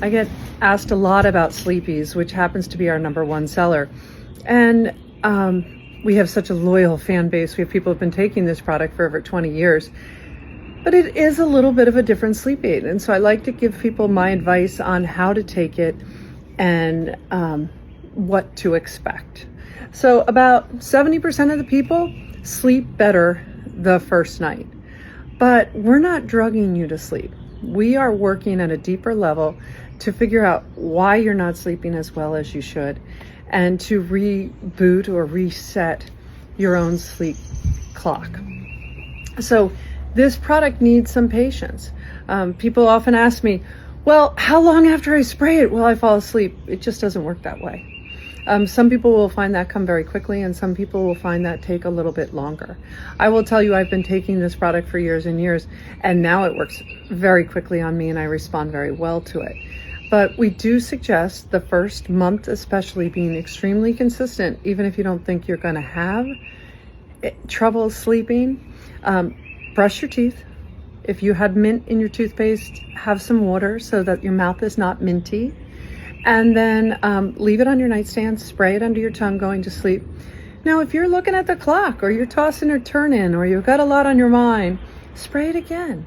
I get asked a lot about SleepEase, which happens to be our #1 seller. And we have such a loyal fan base. We have people who have been taking this product for over 20 years. But it is a little bit of a different sleep aid. And so I like to give people my advice on how to take it and what to expect. So about 70% of the people sleep better the first night. But we're not drugging you to sleep. We are working at a deeper level to figure out why you're not sleeping as well as you should, and to reboot or reset your own sleep clock. So this product needs some patience. People often ask me, well, how long after I spray it will I fall asleep? It just doesn't work that way. Some people will find that come very quickly, and some people will find that take a little bit longer. I will tell you, I've been taking this product for years and years, and now it works very quickly on me and I respond very well to it. But we do suggest the first month especially being extremely consistent, even if you don't think you're going to have trouble sleeping. Brush your teeth. If you had mint in your toothpaste, have some water so that your mouth is not minty. And then leave it on your nightstand, spray it under your tongue going to sleep. Now, if you're looking at the clock or you're tossing or turning or you've got a lot on your mind, spray it again.